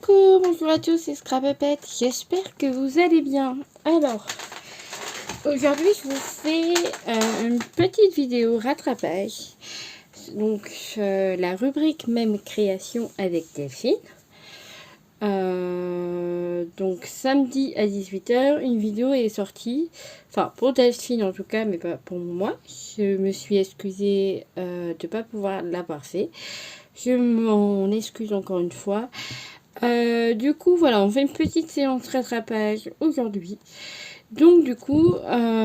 Coucou, bonjour à tous, c'est Scrapepette, j'espère que vous allez bien. Alors, aujourd'hui je vous fais une petite vidéo rattrapage. Donc, la rubrique même création avec Delphine. Donc, samedi à 18 h, une vidéo est sortie. Enfin, pour Delphine en tout cas, mais pas pour moi. Je me suis excusée de ne pas pouvoir l'avoir fait. Je m'en excuse encore une fois. Du coup, voilà, on fait une petite séance rattrapage aujourd'hui. Donc, du coup,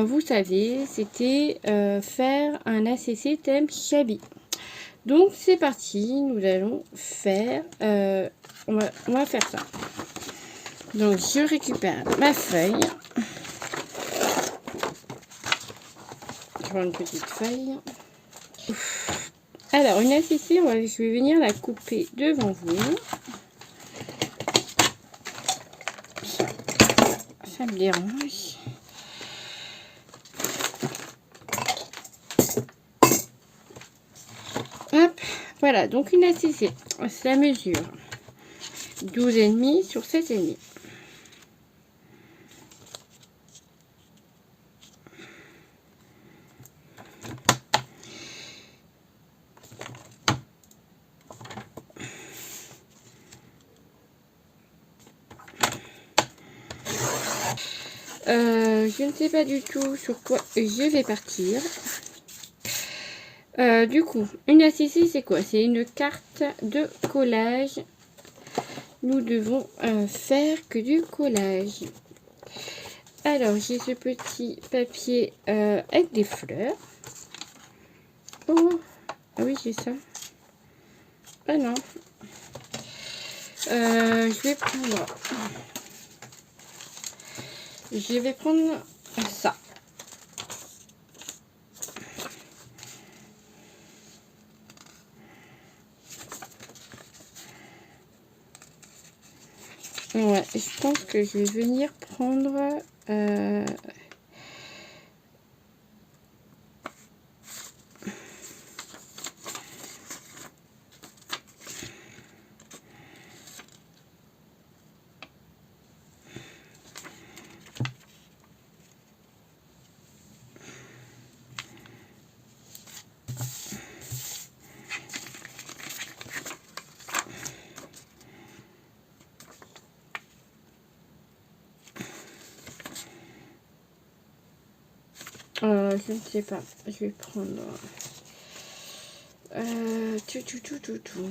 vous savez, c'était faire un ACC thème Chabi. Donc, c'est parti, nous allons faire, on va faire ça. Donc, je récupère ma feuille. Je prends une petite feuille. Alors, une ACC, je vais venir la couper devant vous. Ça me dérange. Hop, voilà, donc une ACC, ça mesure 12,5 sur 7,5. Je ne sais pas du tout sur quoi je vais partir. Du coup, une ACC, c'est quoi? C'est une carte de collage. Nous devons faire que du collage. Alors, j'ai ce petit papier avec des fleurs. Oh, ah oui, j'ai ça. Ah non. Je vais prendre ça. Ouais, je pense que je vais venir prendre je ne sais pas, je vais prendre tout.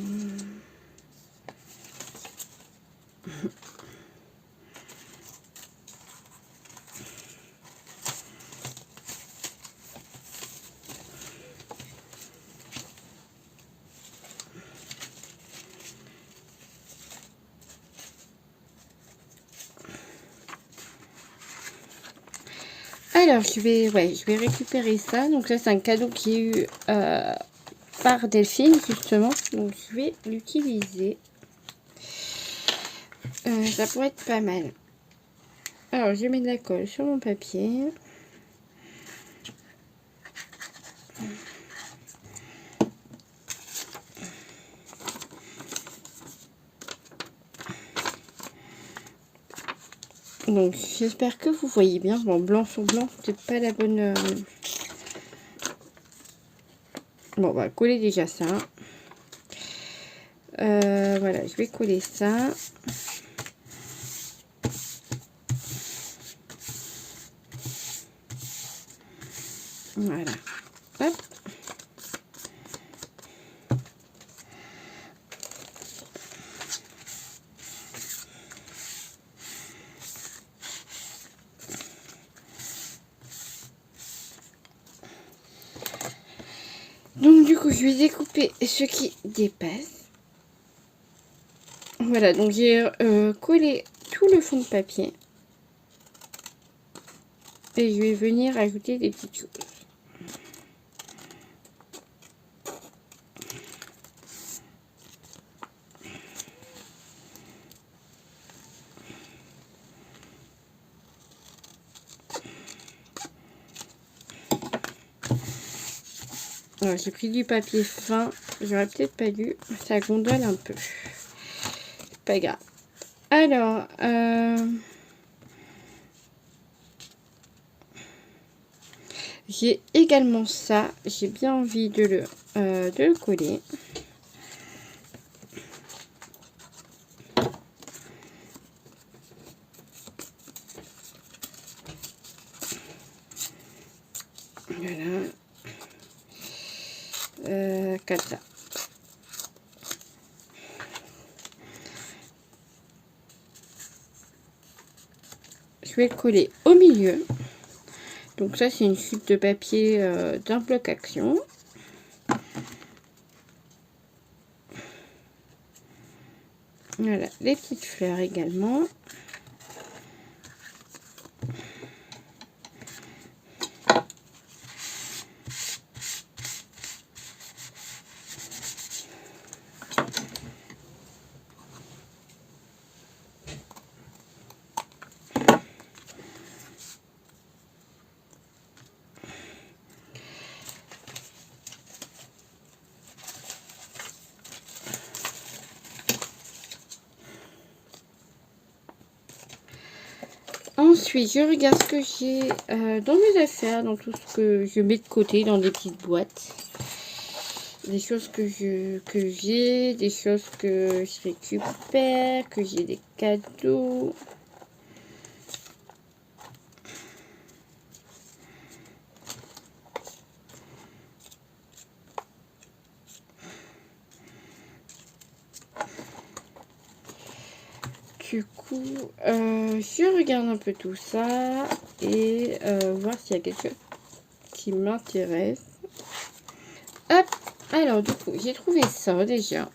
Alors, je vais récupérer ça. Donc là, c'est un cadeau qui est eu par Delphine, justement. Donc, je vais l'utiliser. Ça pourrait être pas mal. Alors, je mets de la colle sur mon papier. Donc, j'espère que vous voyez bien. Bon, blanc sur blanc, c'est pas la bonne... Bon, on va coller déjà ça. Voilà, je vais coller ça. Voilà. Hop. Donc du coup, je vais découper ce qui dépasse. Voilà, donc j'ai collé tout le fond de papier. Et je vais venir ajouter des petites choses. J'ai pris du papier fin. J'aurais peut-être pas dû. Ça gondole un peu. Pas grave. Alors, j'ai également ça. J'ai bien envie de le coller. Voilà. Comme ça. Je vais le coller au milieu. Donc ça, c'est une chute de papier d'un bloc action. Voilà, les petites fleurs également. Ensuite, je regarde ce que j'ai dans mes affaires, dans tout ce que je mets de côté, dans des petites boîtes. Des choses que j'ai, des choses que je récupère, que j'ai des cadeaux. Du coup, je regarde un peu tout ça et voir s'il y a quelque chose qui m'intéresse. Hop, alors du coup, j'ai trouvé ça déjà.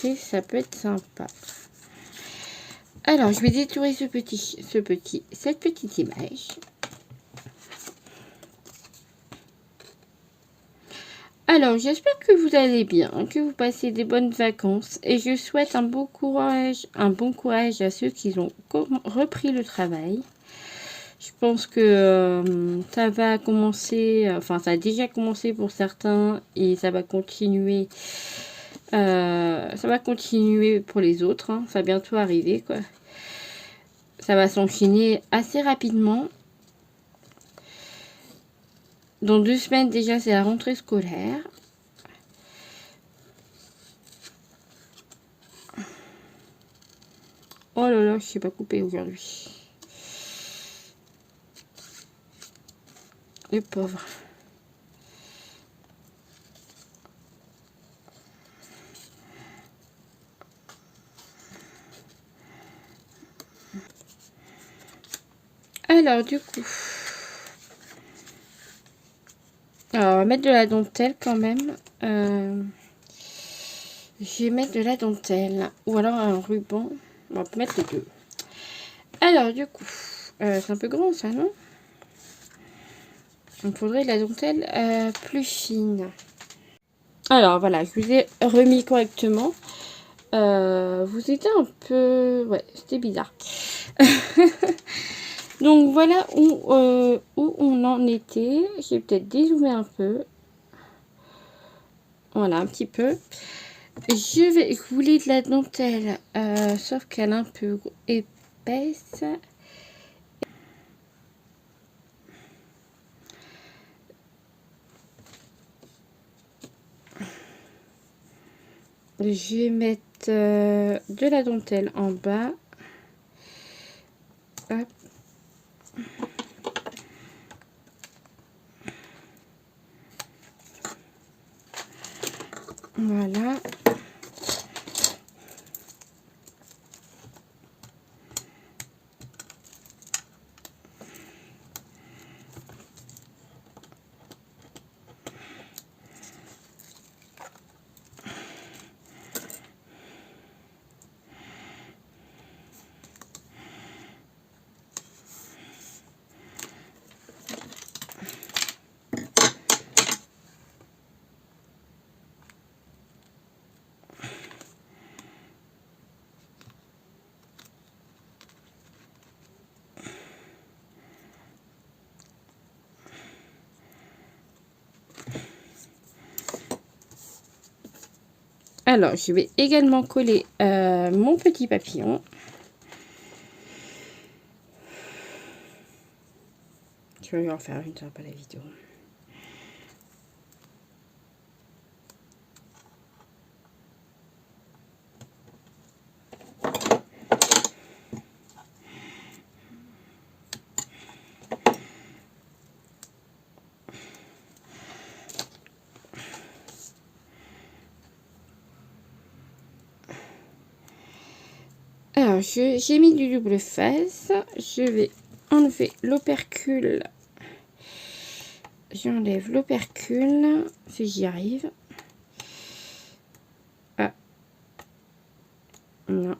Ok, ça peut être sympa. Alors, je vais détourer cette petite image. Alors, j'espère que vous allez bien, que vous passez des bonnes vacances et je souhaite un bon courage à ceux qui ont repris le travail. Je pense que ça va commencer, enfin ça a déjà commencé pour certains et ça va continuer pour les autres. Hein. Ça va bientôt arriver, quoi. Ça va s'enchaîner assez rapidement. Dans 2 semaines déjà, c'est la rentrée scolaire. Oh là là, je ne sais pas couper aujourd'hui. Le pauvre. Alors, du coup... Alors, on va mettre de la dentelle quand même. Je vais mettre de la dentelle. Ou alors un ruban. On va mettre les deux. Alors, du coup... c'est un peu grand, ça, non? Il me faudrait de la dentelle plus fine. Alors, voilà. Je vous ai remis correctement. Vous étiez un peu... Ouais, c'était bizarre. Donc voilà où on en était. J'ai peut-être dézoomé un peu. Voilà, un petit peu. Je voulais de la dentelle, sauf qu'elle est un peu épaisse. Je vais mettre de la dentelle en bas. Hop. Voilà. Alors, je vais également coller mon petit papillon. Je vais en faire une, ça pas la vidéo. Alors, j'ai mis du double face. Je vais enlever l'opercule. J'enlève l'opercule, si j'y arrive. Ah. Non.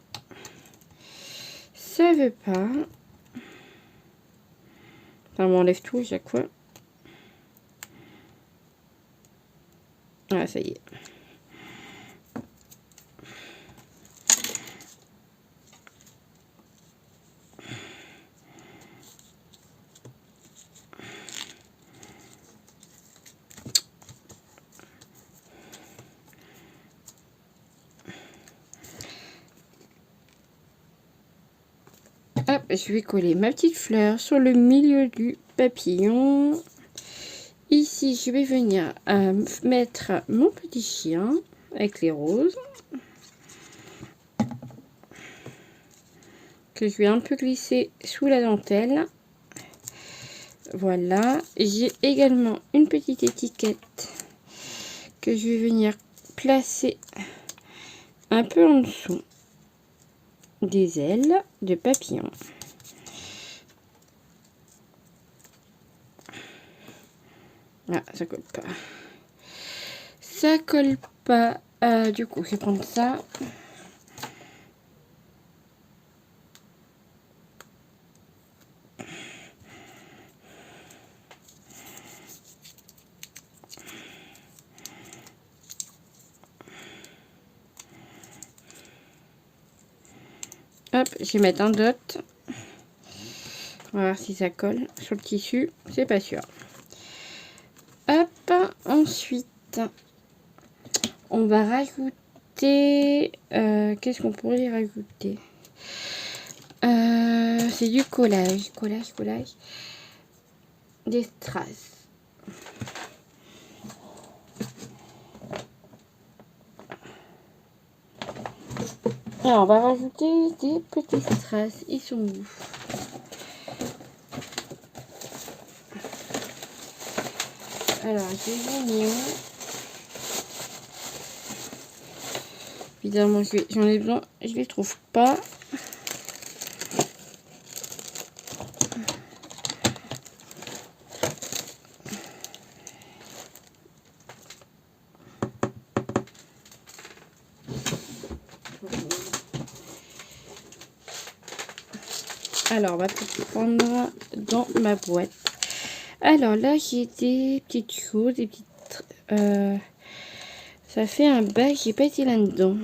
Ça veut pas. Ça m'enlève tout à chaque fois. Ah, ça y est. Hop, je vais coller ma petite fleur sur le milieu du papillon. Ici, je vais venir mettre mon petit chien avec les roses. Que je vais un peu glisser sous la dentelle. Voilà. J'ai également une petite étiquette que je vais venir placer un peu en dessous des ailes de papillon. Ah, ça colle pas. Ça colle pas. Du coup, je vais prendre ça. Hop, je vais mettre un dot. On va voir si ça colle sur le tissu. C'est pas sûr. Hop, ensuite, on va rajouter... Qu'est-ce qu'on pourrait y rajouter? C'est du collage. Collage. Des strass. Alors, on va rajouter des petits strass. Ils sont où? Alors, j'ai mis où? Évidemment, j'en ai besoin. Je les trouve pas. Alors, on va tout prendre dans ma boîte. Alors là, j'ai des petites choses, des petites... ça fait un bac, j'ai pas été là-dedans.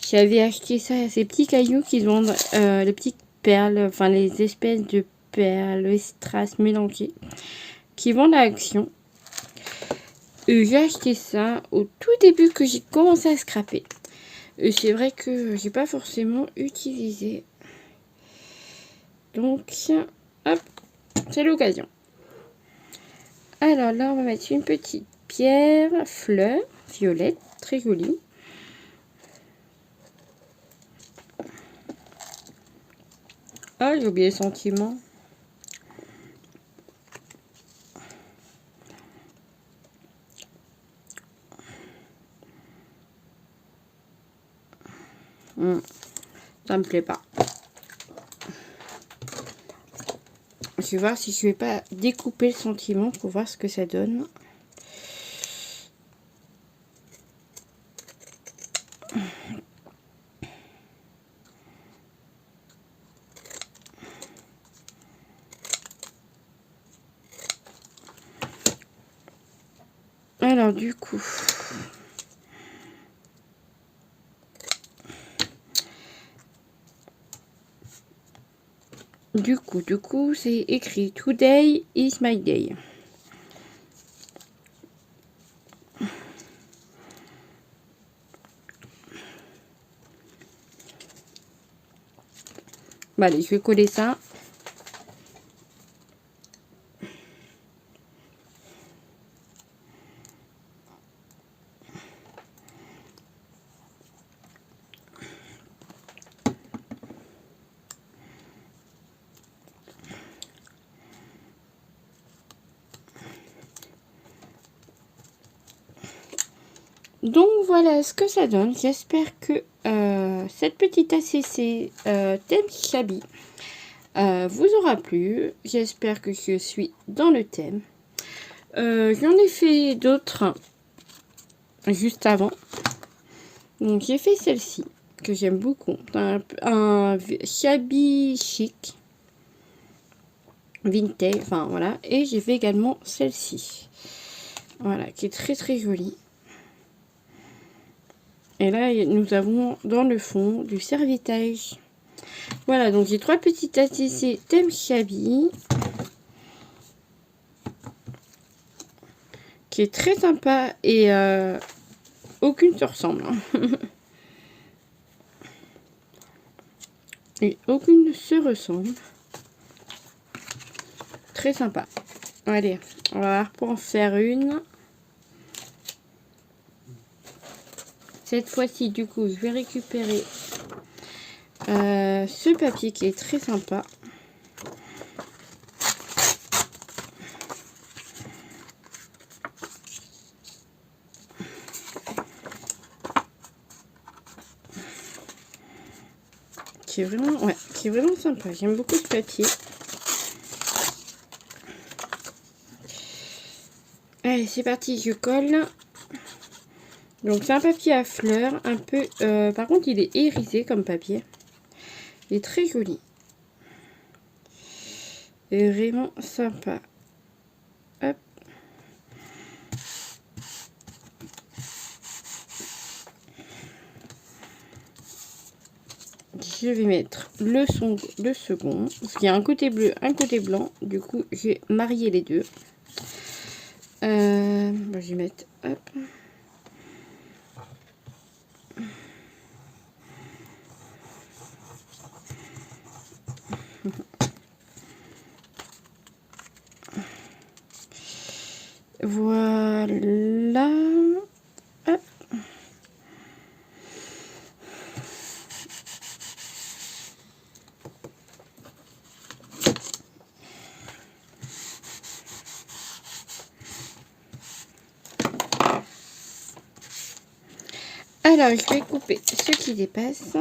J'avais acheté ça, ces petits cailloux qui vendent les petites perles, enfin les espèces de perles, les strass mélangées, qui vendent à Action. J'ai acheté ça au tout début que j'ai commencé à scraper. C'est vrai que j'ai pas forcément utilisé. Donc, hop, c'est l'occasion. Alors là, on va mettre une petite pierre, fleur, violette, très jolie. Ah, j'ai oublié le sentiment. Ça me plaît pas. Je vais voir si je vais pas découper le sentiment pour voir ce que ça donne. Alors du coup, c'est écrit Today is my day. Bon, allez, je vais coller ça. Donc voilà ce que ça donne. J'espère que cette petite ACC thème Chabi vous aura plu. J'espère que je suis dans le thème. J'en ai fait d'autres juste avant. Donc j'ai fait celle-ci que j'aime beaucoup. Un Chabi chic. Vintage, enfin voilà. Et j'ai fait également celle-ci. Voilà, qui est très très jolie. Et là, nous avons dans le fond du servitage. Voilà, donc j'ai 3 petites ACC thème Chabi. Qui est très sympa et aucune se ressemble. Et aucune se ressemble. Très sympa. Allez, on va voir pour en faire une. Cette fois-ci, du coup, je vais récupérer ce papier qui est très sympa. Qui est vraiment sympa. J'aime beaucoup ce papier. Allez, c'est parti, je colle. Donc c'est un papier à fleurs, un peu... par contre, il est irisé comme papier. Il est très joli. Et vraiment sympa. Hop. Je vais mettre le second. Parce qu'il y a un côté bleu, un côté blanc. Du coup, j'ai marié les deux. Je vais mettre... Hop. Voilà. Hop. Alors, je vais couper ce qui dépasse.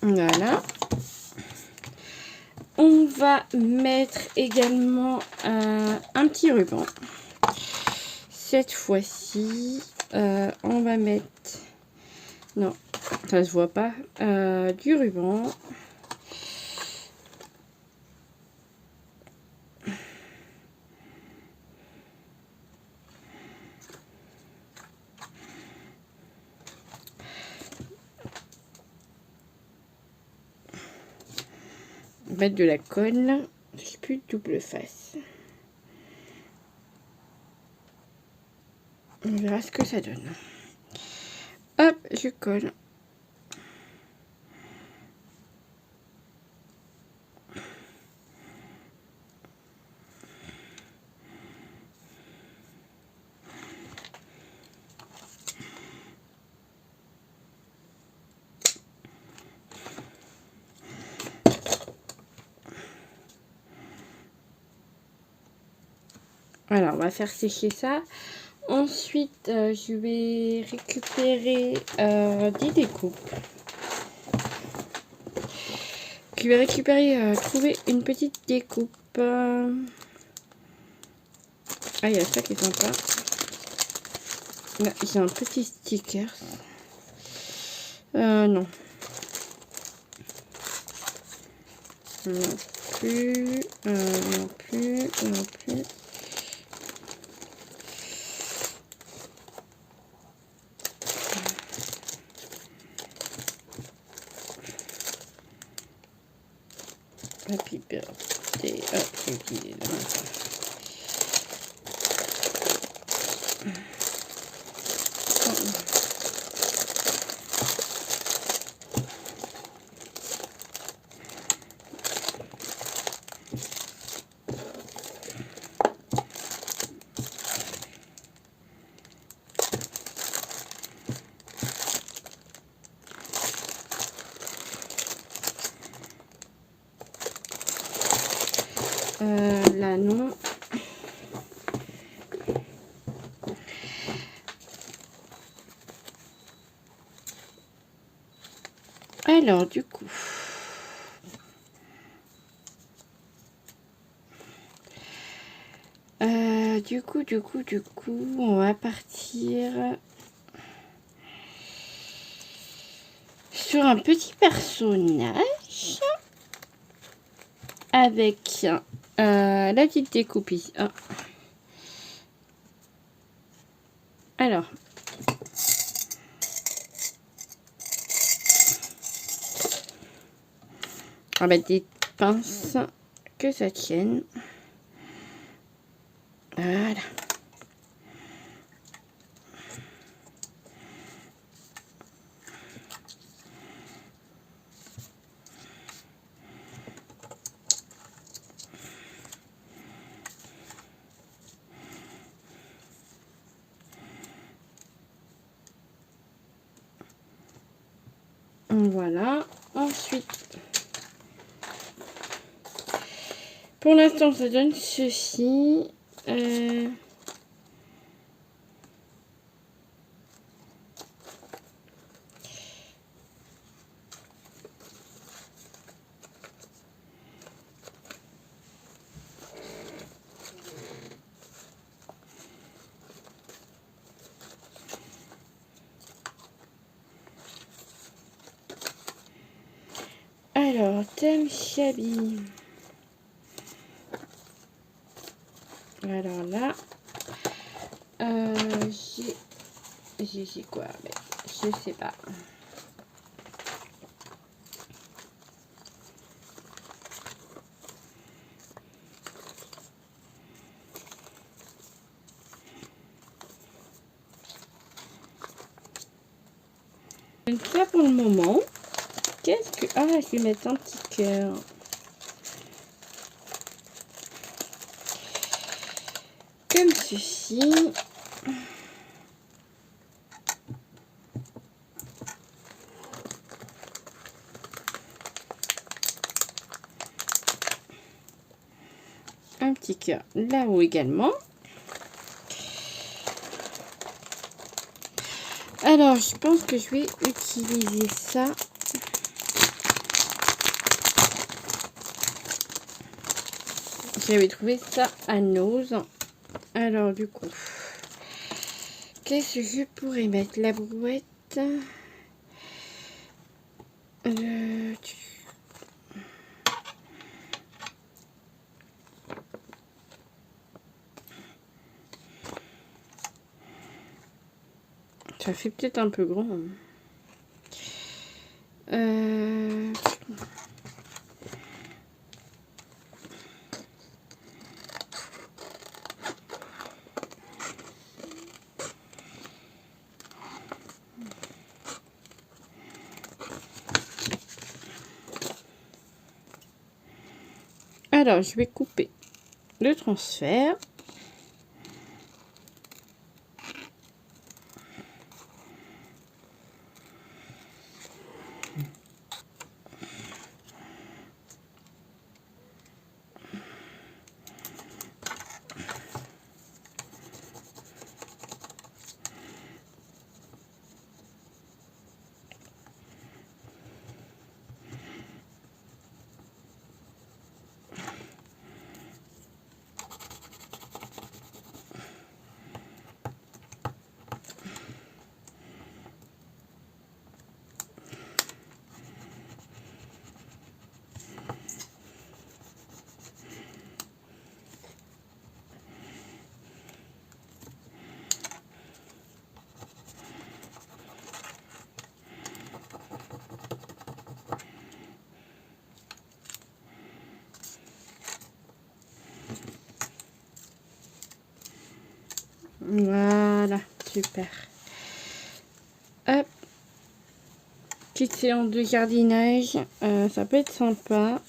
Voilà. On va mettre également un petit ruban. Cette fois-ci, on va mettre... Non, ça se voit pas. Du ruban. Mettre de la colle. J'ai plus de double face. On verra ce que ça donne. Hop, je colle. Voilà, on va faire sécher ça. Ensuite, je vais récupérer des découpes. Je vais récupérer, trouver une petite découpe. Ah, il y a ça qui est sympa. Là, j'ai un petit sticker. Non. Non plus. Non plus. Non plus. Happy birthday. Hop, j'ai Là, non. Alors, du coup... Du coup, on va partir sur un petit personnage avec la petite découpe ici. Ah. Alors, on va mettre des pinces que ça tienne. Voilà. Voilà. Ensuite, pour l'instant, ça donne ceci. Alors, thème Chabi. Alors là, j'ai quoi? Mais je sais pas. Ça pour le moment. Qu'est-ce que... Ah, je vais mettre un petit cœur. Comme ceci. Un petit cœur là-haut également. Alors, je pense que je vais utiliser ça. J'avais trouvé ça à Nose. Alors, du coup, qu'est-ce que je pourrais mettre? La brouette. Ça fait peut-être un peu grand. Alors, je vais couper le transfert. Voilà, super. Hop. Petite séance de jardinage, ça peut être sympa.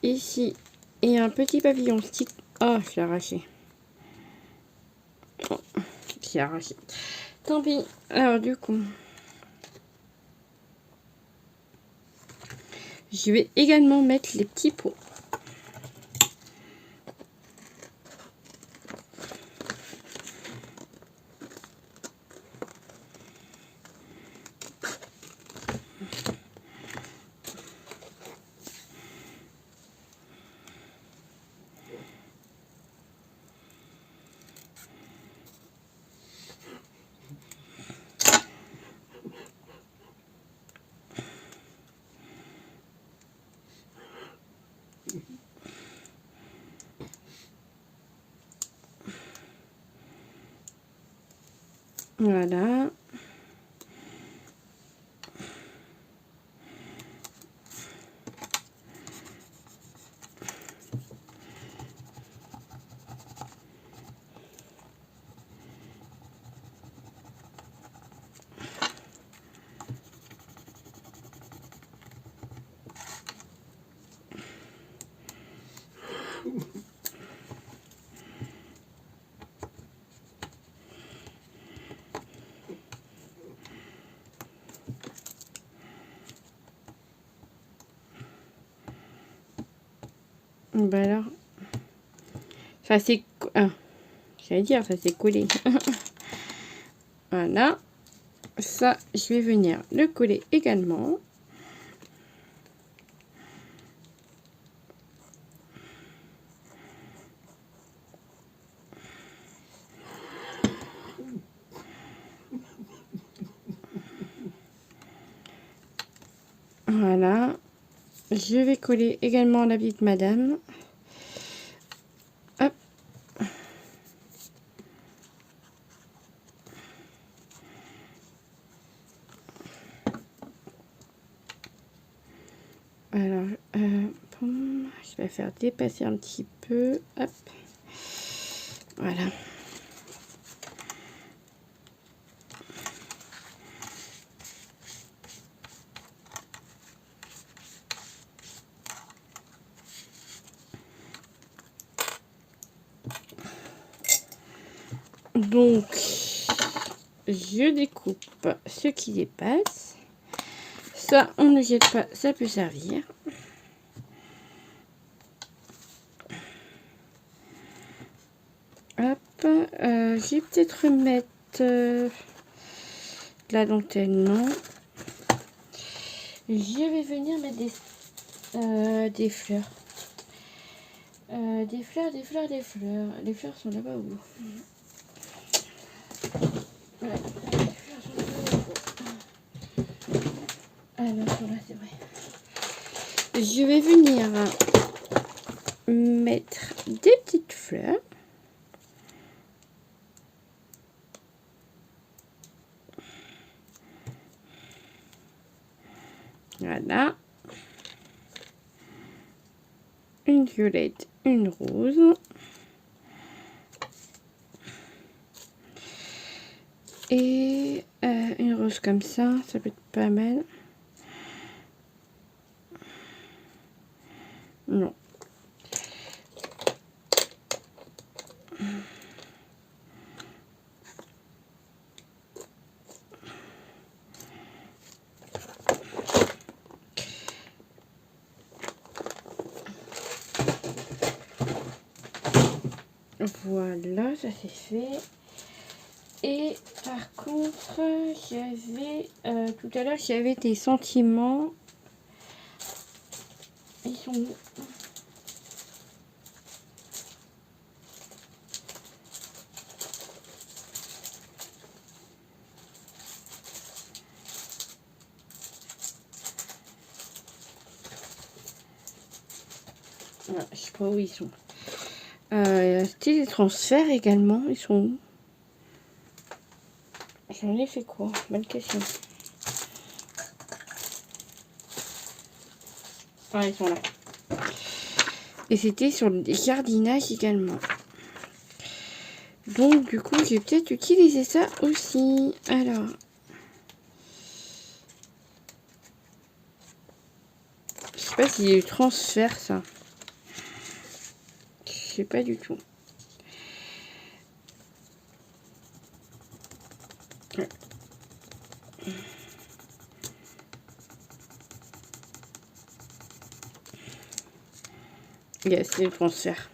Ici, il y a un petit papillon stick. Oh, je l'ai arraché. Oh, je l'ai arraché. Tant pis. Alors, du coup, je vais également mettre les petits pots. Voilà. Bah alors, ça s'est... Ah, j'allais dire, ça s'est collé. Voilà. Ça, je vais venir le coller également. Voilà. Je vais coller également la petite madame. Hop. Alors, je vais faire dépasser un petit peu. Hop. Voilà. Donc, je découpe ce qui dépasse. Ça, on ne jette pas, ça peut servir. Hop, je vais peut-être remettre de la dentelle, non. Je vais venir mettre des fleurs. Des fleurs. Les fleurs sont là-bas où? Ouais, les fleurs sont là-bas. Alors, là, c'est vrai. Je vais venir mettre des petites fleurs. Voilà. Une violette, une rose. Et une rose comme ça peut être pas mal. Non. Voilà, ça c'est fait. Et par contre, j'avais tout à l'heure, j'avais des sentiments. Ils sont où? Voilà, je sais pas où ils sont. C'était des transferts également. Ils sont où? J'en ai fait quoi? Bonne question. Ah, ils sont là. Et c'était sur le jardinage également. Donc, du coup, j'ai peut-être utilisé ça aussi. Alors. Je sais pas s'il y a eu transfert, ça. Je sais pas du tout. Ouais. Yes, c'est le transfert.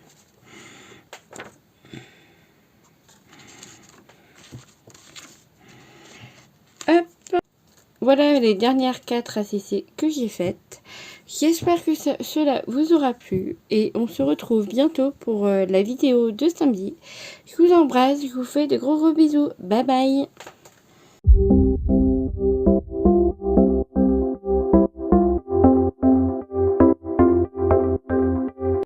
Hop. Voilà les dernières 4 ACC que j'ai faites. J'espère que cela vous aura plu. Et on se retrouve bientôt pour la vidéo de samedi. Je vous embrasse, je vous fais de gros bisous. Bye bye.